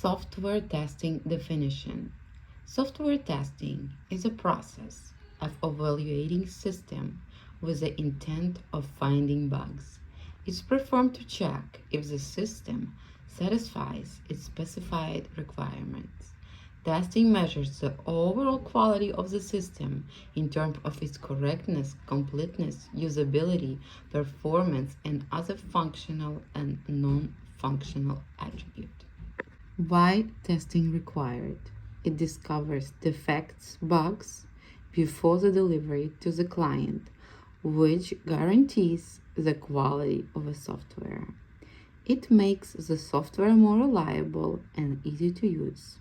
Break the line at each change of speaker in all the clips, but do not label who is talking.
Software testing definition. Software testing is a process of evaluating system with the intent of finding bugs. It's performed to check if the system satisfies its specified requirements. Testing measures the overall quality of the system in terms of its correctness, completeness, usability, performance, and other functional and non-functional attributes. Why testing required? It discovers defects, bugs before the delivery to the client, which guarantees the quality of the software. It makes the software more reliable and easy to use.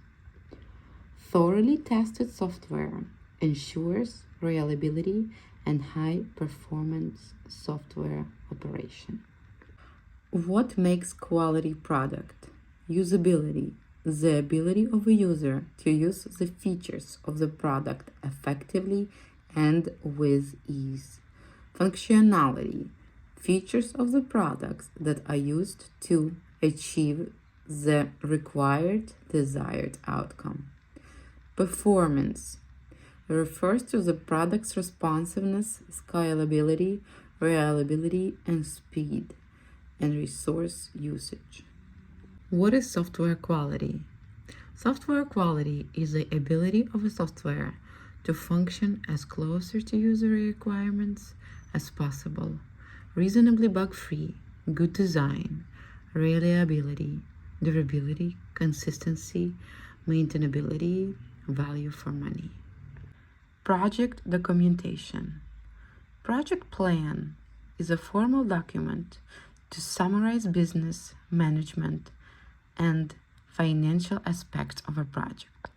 Thoroughly tested software ensures reliability and high performance software operation. What makes quality product? Usability, the ability of a user to use the features of the product effectively and with ease. Functionality, features of the products that are used to achieve the required desired outcome. Performance refers to the product's responsiveness, scalability, reliability, and speed, and resource usage. What is software quality? Software quality is the ability of a software to function as closer to user requirements as possible, reasonably bug-free, good design, reliability, durability, consistency, maintainability, value for money. Project documentation. Project plan is a formal document to summarize business, management, and financial aspects of a project.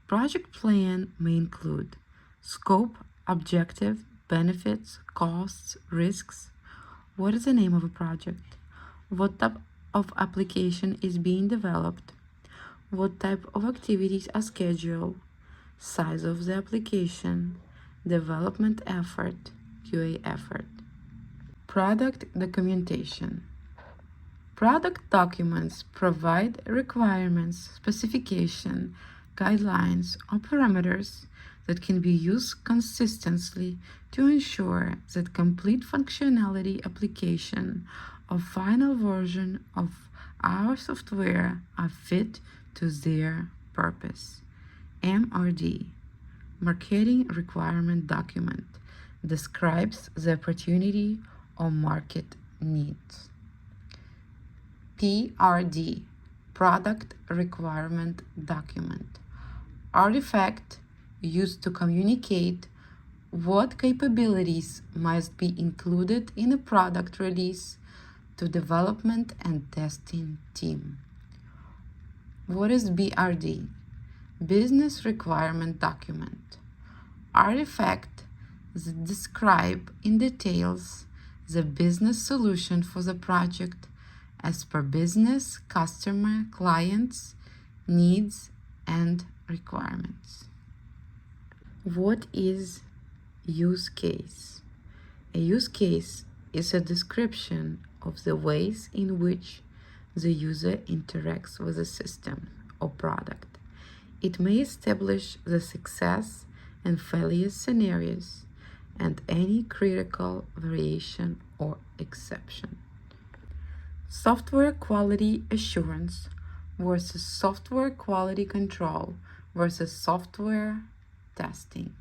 Project plan may include scope, objective, benefits, costs, risks. What is the name of a project? What type of application is being developed? What type of activities are scheduled? Size of the application, development effort, QA effort. Product documentation. Product documents provide requirements, specification, guidelines, or parameters that can be used consistently to ensure that complete functionality application or final version of our software are fit to their purpose. MRD, Marketing Requirement Document, describes the opportunity or market needs. PRD, Product Requirement Document, artifact used to communicate what capabilities must be included in a product release to development and testing team. What is BRD? Business Requirement Document, artifact that describe in details the business solution for the project as per business, customer, clients, needs, and requirements. What is use case? A use case is a description of the ways in which the user interacts with a system or product. It may establish the success and failure scenarios and any critical variation or exception. Software quality assurance versus software quality control versus software testing.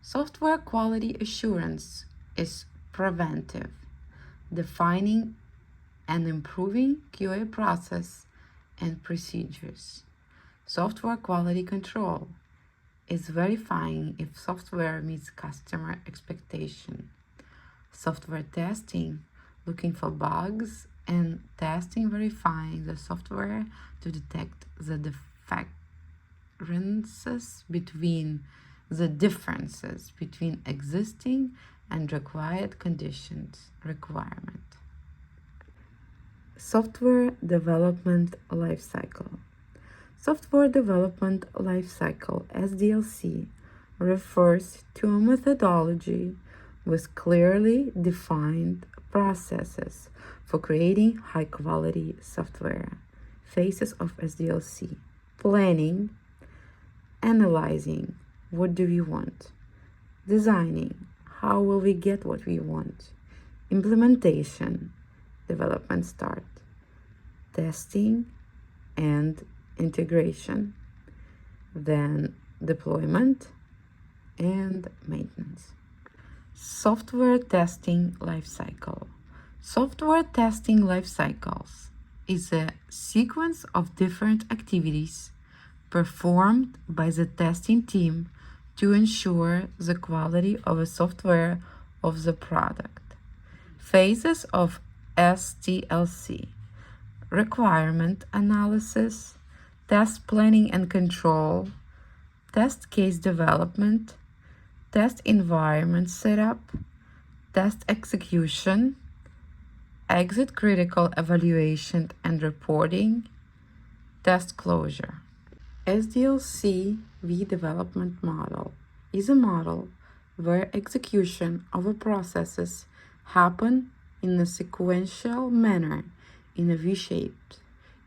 Software quality assurance is preventive, defining and improving QA process and procedures. Software quality control is verifying if software meets customer expectation. Software testing, looking for bugs, and testing, verifying the software to detect the differences between existing and required conditions requirement. Software development lifecycle. Software development lifecycle, SDLC, refers to a methodology with clearly defined processes for creating high-quality software. Phases of SDLC: planning, analyzing, what do we want? Designing, how will we get what we want? Implementation, development start. Testing and integration. Then deployment and maintenance. Software testing lifecycle. Software testing lifecycles is a sequence of different activities performed by the testing team to ensure the quality of a software of the product. Phases of SDLC: requirement analysis, test planning and control, test case development, test environment setup, test execution, exit critical evaluation and reporting, test closure. SDLC V development model is a model where execution of a processes happen in a sequential manner in a V-shape.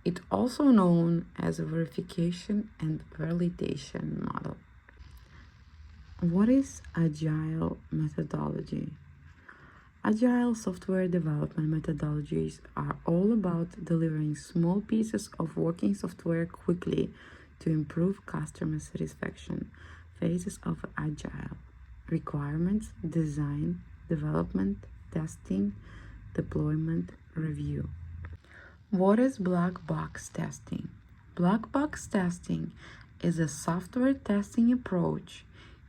It also known as a verification and validation model. What is Agile methodology? Agile software development methodologies are all about delivering small pieces of working software quickly to improve customer satisfaction. Phases of Agile: requirements, design, development, testing, deployment, review. What is black box testing? Black box testing is a software testing approach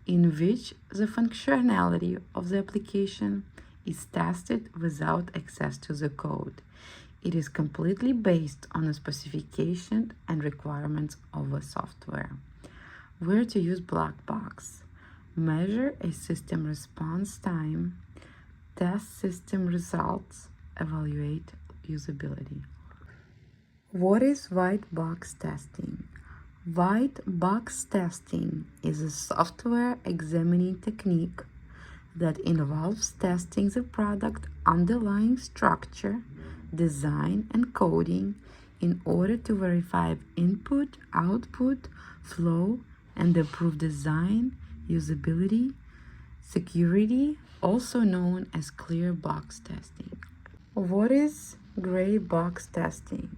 in which the functionality of the application is tested without access to the code. It is completely based on the specification and requirements of a software. Where to use black box: measure a system response time, test system results, evaluate usability. What is white box testing? White box testing is a software examining technique that involves testing the product underlying structure, design, and coding in order to verify input, output, flow, and improve design, usability, security, also known as clear box testing. What is gray box testing?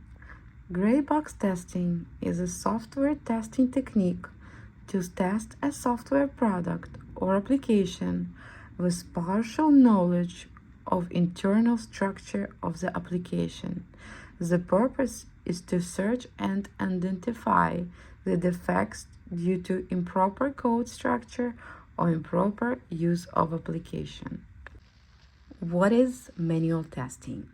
Gray box testing is a software testing technique to test a software product or application with partial knowledge of internal structure of the application. The purpose is to search and identify the defects due to improper code structure or improper use of application. What is manual testing?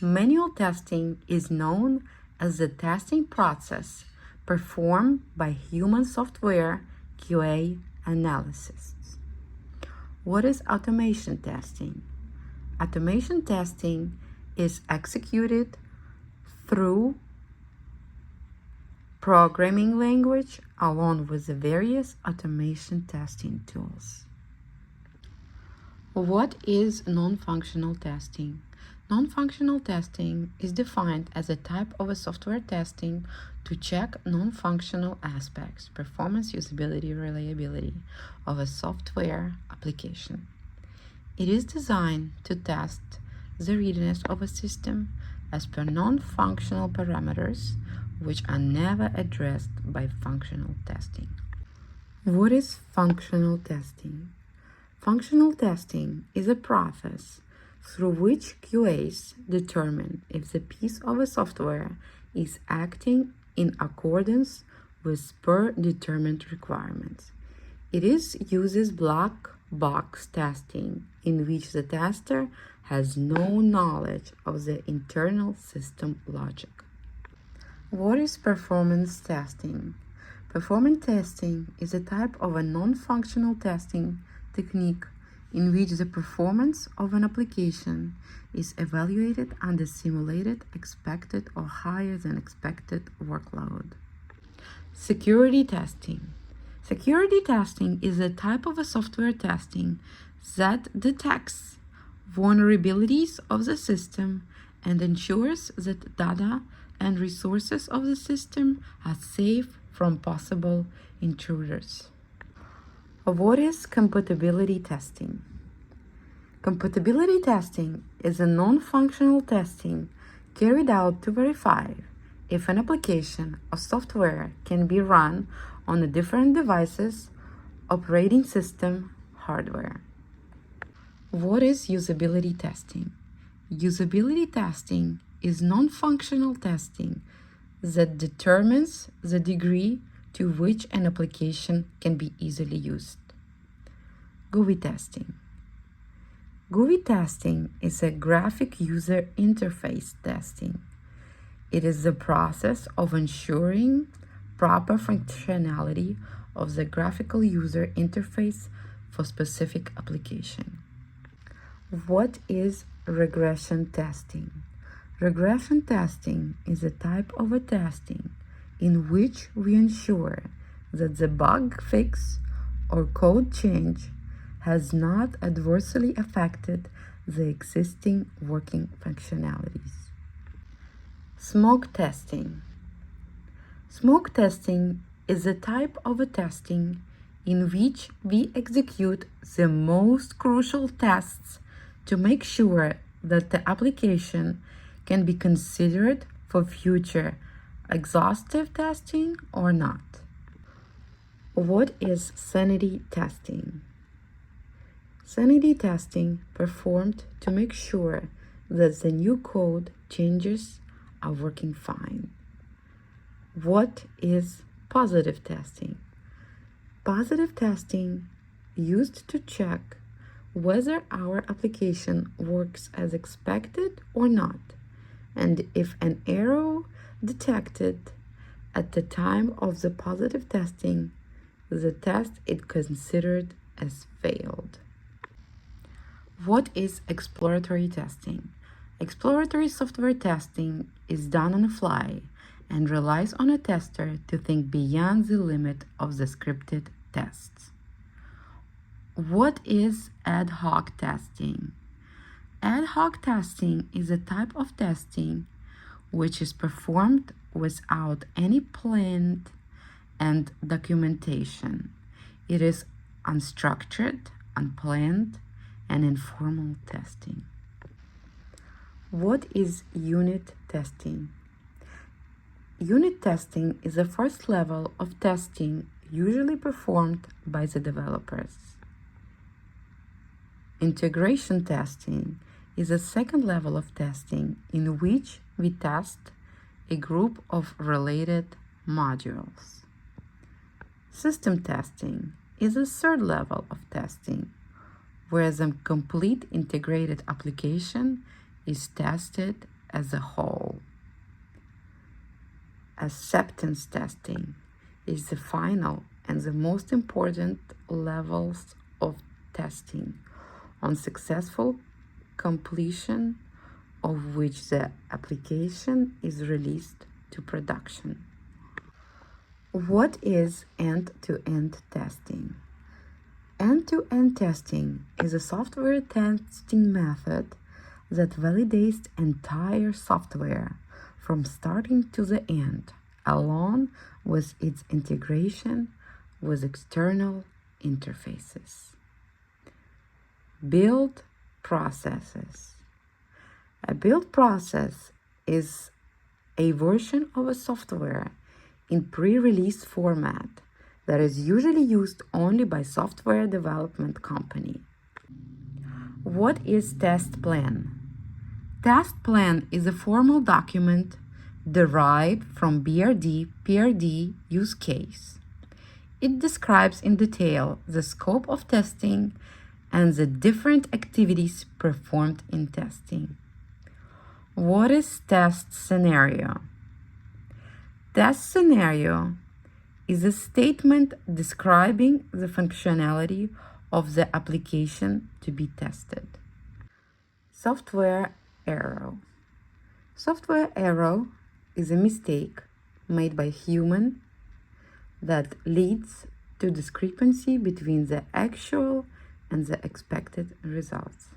Manual testing is known as the testing process performed by human software QA analysis. What is automation testing? Automation testing is executed through programming language along with the various automation testing tools. What is non-functional testing? Non-functional testing is defined as a type of a software testing to check non-functional aspects, performance, usability, reliability of a software application. It is designed to test the readiness of a system as per non-functional parameters, which are never addressed by functional testing. What is functional testing? Functional testing is a process through which QAs determine if the piece of a software is acting in accordance with predetermined requirements. It uses black box testing, in which the tester has no knowledge of the internal system logic. What is performance testing? Performance testing is a type of a non-functional testing technique in which the performance of an application is evaluated under simulated, expected, or higher than expected workload. Security testing. Security testing is a type of a software testing that detects vulnerabilities of the system and ensures that data and resources of the system are safe from possible intruders. What is compatibility testing? Compatibility testing is a non-functional testing carried out to verify if an application or software can be run on the different devices, operating system, hardware. What is usability testing? Usability testing is non-functional testing that determines the degree to which an application can be easily used. GUI testing. GUI testing is a graphic user interface testing. It is the process of ensuring proper functionality of the graphical user interface for specific application. What is regression testing? Regression testing is a type of a testing in which we ensure that the bug fix or code change has not adversely affected the existing working functionalities. Smoke testing. Smoke testing is a type of a testing in which we execute the most crucial tests to make sure that the application can be considered for future exhaustive testing or not. What is sanity testing? Sanity testing performed to make sure that the new code changes are working fine. What is positive testing? Positive testing used to check whether our application works as expected or not, and if an error detected at the time of the positive testing, the test is considered as failed. What is exploratory testing? Exploratory software testing is done on the fly and relies on a tester to think beyond the limit of the scripted tests. What is ad hoc testing? Ad hoc testing is a type of testing which is performed without any plan and documentation. It is unstructured, unplanned, and informal testing. What is unit testing? Unit testing is the first level of testing usually performed by the developers. Integration testing is a second level of testing in which we test a group of related modules. System testing is a third level of testing, whereas a complete integrated application is tested as a whole. Acceptance testing is the final and the most important levels of testing, on successful completion of which the application is released to production. What is end-to-end testing? End-to-end testing is a software testing method that validates entire software from starting to the end, along with its integration with external interfaces. Build processes. A build process is a version of a software in pre-release format that is usually used only by software development company. What is test plan? Test plan is a formal document derived from BRD/PRD use case. It describes in detail the scope of testing and the different activities performed in testing. What is test scenario? Test scenario is a statement describing the functionality of the application to be tested. Software error. Software error is a mistake made by human that leads to discrepancy between the actual and the expected results.